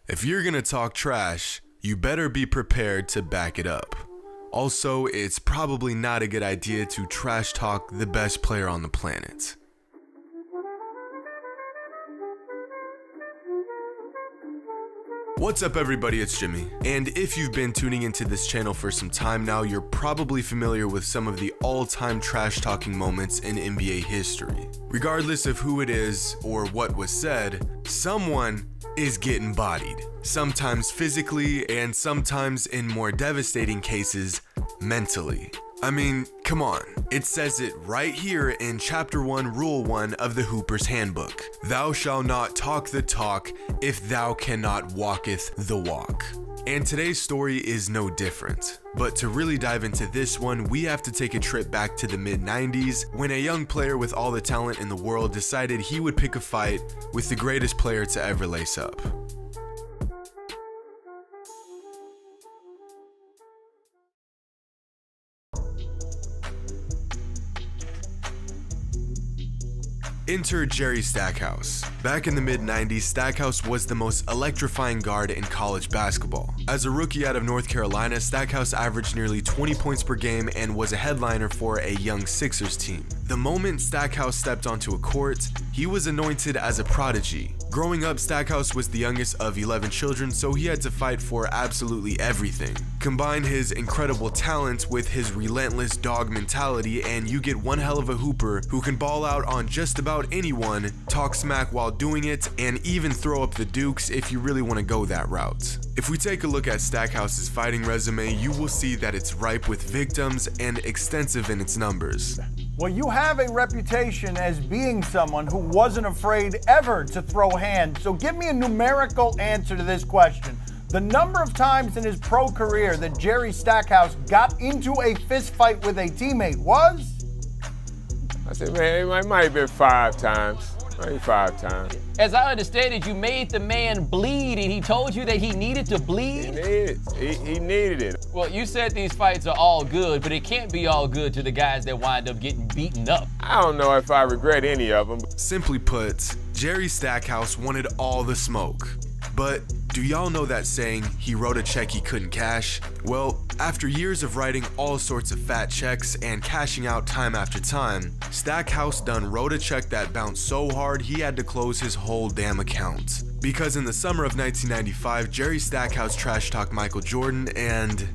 If you're gonna talk trash, you better be prepared to back it up. Also, it's probably not a good idea to trash talk the best player on the planet. What's up everybody, it's Jimmy, and if you've been tuning into this channel for some time now, you're probably familiar with some of the all-time trash talking moments in NBA history. Regardless of who it is or what was said, someone is getting bodied. Sometimes physically and sometimes in more devastating cases, mentally. I mean, come on, it says it right here in Chapter 1, Rule 1 of the Hooper's Handbook. Thou shalt not talk the talk if thou cannot walketh the walk. And today's story is no different. But to really dive into this one, we have to take a trip back to the mid-90s when a young player with all the talent in the world decided he would pick a fight with the greatest player to ever lace up. Enter Jerry Stackhouse. Back in the mid-90s, Stackhouse was the most electrifying guard in college basketball. As a rookie out of North Carolina, Stackhouse averaged nearly 20 points per game and was a headliner for a young Sixers team. The moment Stackhouse stepped onto a court, he was anointed as a prodigy. Growing up, Stackhouse was the youngest of 11 children, so he had to fight for absolutely everything. Combine his incredible talent with his relentless dog mentality and you get one hell of a hooper who can ball out on just about anyone, talk smack while doing it, and even throw up the dukes if you really want to go that route. If we take a look at Stackhouse's fighting resume, you will see that it's ripe with victims and extensive in its numbers. Well, you have a reputation as being someone who wasn't afraid ever to throw hands, so give me a numerical answer to this question. The number of times in his pro career that Jerry Stackhouse got into a fist fight with a teammate was? I said, man, it might have been 5 times. Maybe 5 times. As I understand it, you made the man bleed and he told you that he needed to bleed? He needed it. Well, you said these fights are all good, but it can't be all good to the guys that wind up getting beaten up. I don't know if I regret any of them. Simply put, Jerry Stackhouse wanted all the smoke. But do y'all know that saying, he wrote a check he couldn't cash? Well, after years of writing all sorts of fat checks and cashing out time after time, Stackhouse done wrote a check that bounced so hard he had to close his whole damn account. Because in the summer of 1995, Jerry Stackhouse trash talked Michael Jordan and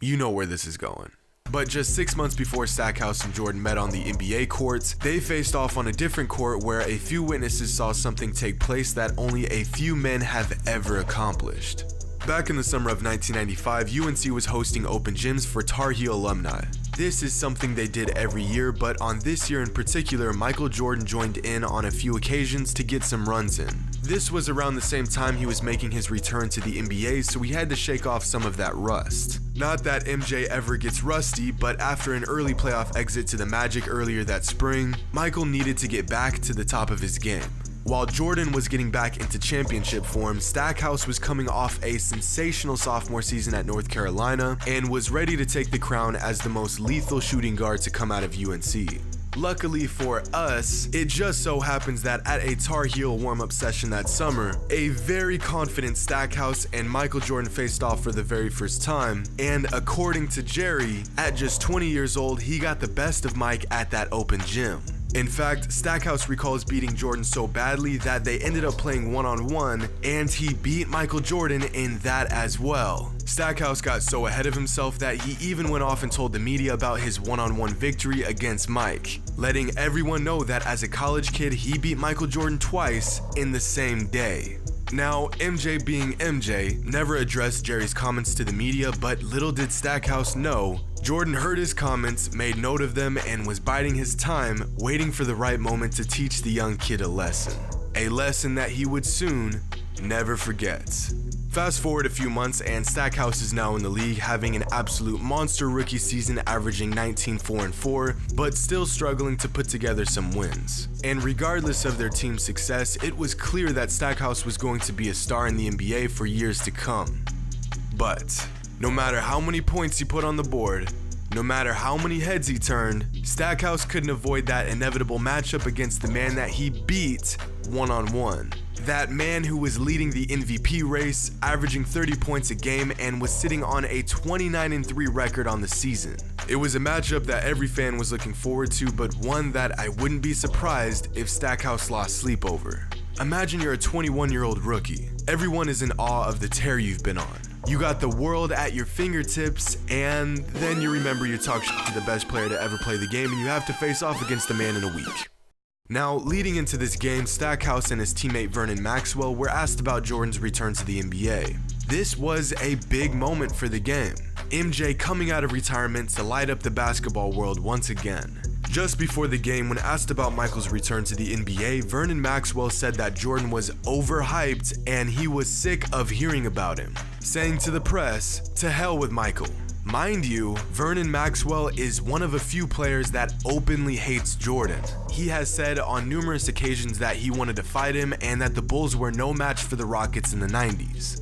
you know where this is going. But just 6 months before Stackhouse and Jordan met on the NBA courts, they faced off on a different court where a few witnesses saw something take place that only a few men have ever accomplished. Back in the summer of 1995, UNC was hosting open gyms for Tar Heel alumni. This is something they did every year, but on this year in particular, Michael Jordan joined in on a few occasions to get some runs in. This was around the same time he was making his return to the NBA, so he had to shake off some of that rust. Not that MJ ever gets rusty, but after an early playoff exit to the Magic earlier that spring, Michael needed to get back to the top of his game. While Jordan was getting back into championship form, Stackhouse was coming off a sensational sophomore season at North Carolina and was ready to take the crown as the most lethal shooting guard to come out of UNC. Luckily for us, it just so happens that at a Tar Heel warm-up session that summer, a very confident Stackhouse and Michael Jordan faced off for the very first time, and according to Jerry, at just 20 years old, he got the best of Mike at that open gym. In fact, Stackhouse recalls beating Jordan so badly that they ended up playing one-on-one, and he beat Michael Jordan in that as well. Stackhouse got so ahead of himself that he even went off and told the media about his one-on-one victory against Mike, letting everyone know that as a college kid, he beat Michael Jordan twice in the same day. Now, MJ being MJ, never addressed Jerry's comments to the media, but little did Stackhouse know, Jordan heard his comments, made note of them, and was biding his time, waiting for the right moment to teach the young kid a lesson. A lesson that he would soon never forget. Fast forward a few months and Stackhouse is now in the league, having an absolute monster rookie season, averaging 19-4-4, but still struggling to put together some wins. And regardless of their team's success, it was clear that Stackhouse was going to be a star in the NBA for years to come. But no matter how many points he put on the board, no matter how many heads he turned, Stackhouse couldn't avoid that inevitable matchup against the man that he beat one-on-one. That man who was leading the MVP race, averaging 30 points a game, and was sitting on a 29-3 record on the season. It was a matchup that every fan was looking forward to, but one that I wouldn't be surprised if Stackhouse lost sleep over. Imagine you're a 21-year-old rookie. Everyone is in awe of the tear you've been on. You got the world at your fingertips, and then you remember you talk shit to the best player to ever play the game, and you have to face off against the man in a week. Now, leading into this game, Stackhouse and his teammate Vernon Maxwell were asked about Jordan's return to the NBA. This was a big moment for the game. MJ coming out of retirement to light up the basketball world once again. Just before the game, when asked about Michael's return to the NBA, Vernon Maxwell said that Jordan was overhyped and he was sick of hearing about him, saying to the press, "To hell with Michael." Mind you, Vernon Maxwell is one of a few players that openly hates Jordan. He has said on numerous occasions that he wanted to fight him and that the Bulls were no match for the Rockets in the 90s.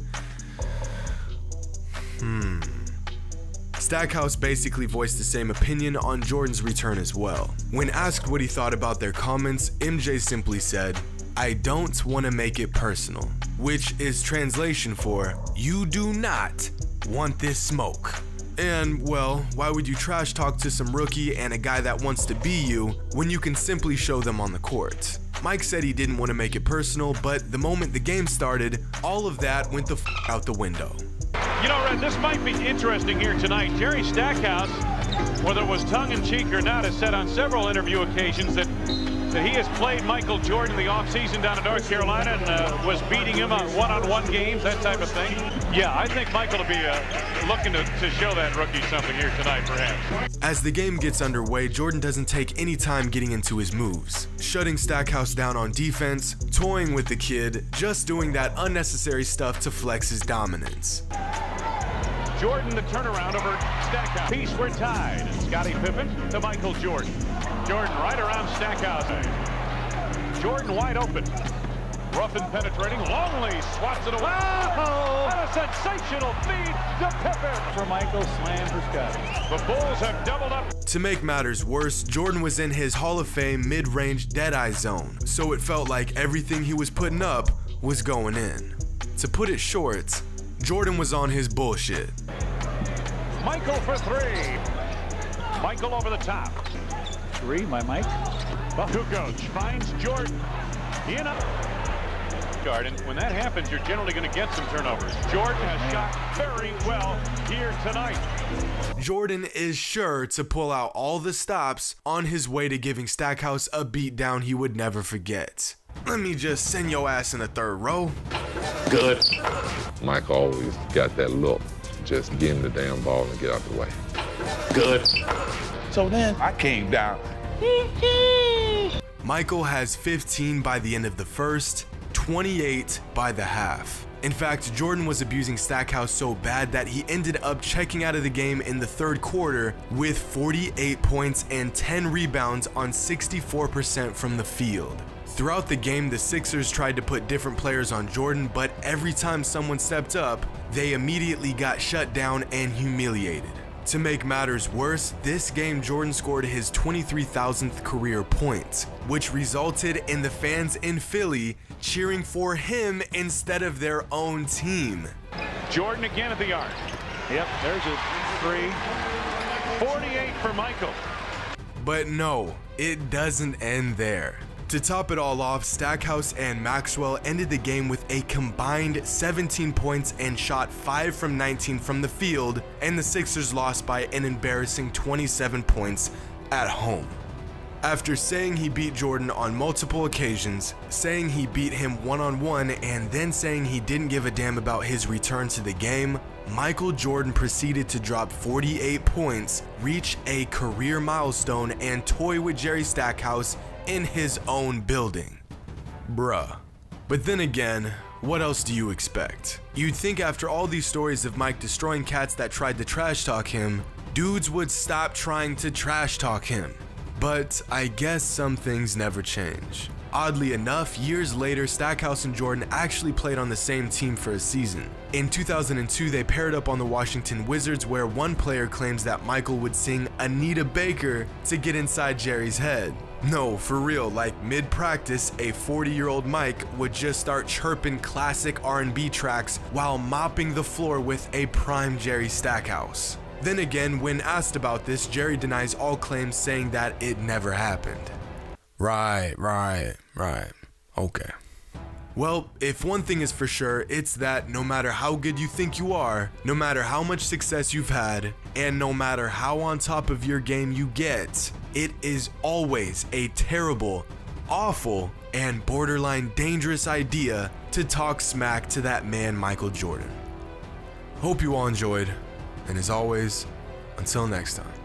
Stackhouse basically voiced the same opinion on Jordan's return as well. When asked what he thought about their comments, MJ simply said, "I don't want to make it personal," which is translation for, "You do not want this smoke." And, well, why would you trash talk to some rookie and a guy that wants to be you when you can simply show them on the court? Mike said he didn't want to make it personal, but the moment the game started, all of that went the out the window. You know, Red, this might be interesting here tonight. Jerry Stackhouse, whether it was tongue-in-cheek or not, has said on several interview occasions that he has played Michael Jordan in the offseason down in North Carolina and was beating him on one-on-one games, that type of thing. Yeah, I think Michael will be looking to show that rookie something here tonight, perhaps. As the game gets underway, Jordan doesn't take any time getting into his moves, shutting Stackhouse down on defense, toying with the kid, just doing that unnecessary stuff to flex his dominance. Jordan, the turnaround over Stackhouse. Peace, we're tied. And Scottie Pippen to Michael Jordan. Jordan right around Stackhouse. Jordan wide open. Ruffin penetrating. Longley swats it away. Oh! And a sensational feed to Pippen. For Michael, slam for Scottie. The Bulls have doubled up. To make matters worse, Jordan was in his Hall of Fame mid-range dead-eye zone, so it felt like everything he was putting up was going in. To put it short, Jordan was on his bullshit. Michael for three. Michael over the top. Three, my Mike. Kukoc finds Jordan. In up. Garden. When that happens, you're generally going to get some turnovers. Jordan has shot very well here tonight. Jordan is sure to pull out all the stops on his way to giving Stackhouse a beatdown he would never forget. Let me just send your ass in the third row. Good. Mike always got that look. Just give him the damn ball and get out the way. Good. So then I came down. Michael has 15 by the end of the first, 28 by the half. In fact, Jordan was abusing Stackhouse so bad that he ended up checking out of the game in the third quarter with 48 points and 10 rebounds on 64% from the field. Throughout the game, the Sixers tried to put different players on Jordan, but every time someone stepped up, they immediately got shut down and humiliated. To make matters worse, this game Jordan scored his 23,000th career point, which resulted in the fans in Philly cheering for him instead of their own team. Jordan again at the arc. Yep, there's a three. 48 for Michael. But no, it doesn't end there. To top it all off, Stackhouse and Maxwell ended the game with a combined 17 points and shot 5 from 19 from the field, and the Sixers lost by an embarrassing 27 points at home. After saying he beat Jordan on multiple occasions, saying he beat him one-on-one, and then saying he didn't give a damn about his return to the game, Michael Jordan proceeded to drop 48 points, reach a career milestone, and toy with Jerry Stackhouse in his own building. Bruh. But then again, what else do you expect? You'd think after all these stories of Mike destroying cats that tried to trash talk him, dudes would stop trying to trash talk him. But I guess some things never change. Oddly enough, years later, Stackhouse and Jordan actually played on the same team for a season. In 2002, they paired up on the Washington Wizards, where one player claims that Michael would sing Anita Baker to get inside Jerry's head. No, for real, like mid-practice, a 40-year-old Mike would just start chirping classic R&B tracks while mopping the floor with a prime Jerry Stackhouse. Then again, when asked about this, Jerry denies all claims, saying that it never happened. Right. Okay. Well, if one thing is for sure, it's that no matter how good you think you are, no matter how much success you've had, and no matter how on top of your game you get, it is always a terrible, awful, and borderline dangerous idea to talk smack to that man Michael Jordan. Hope you all enjoyed, and as always, until next time.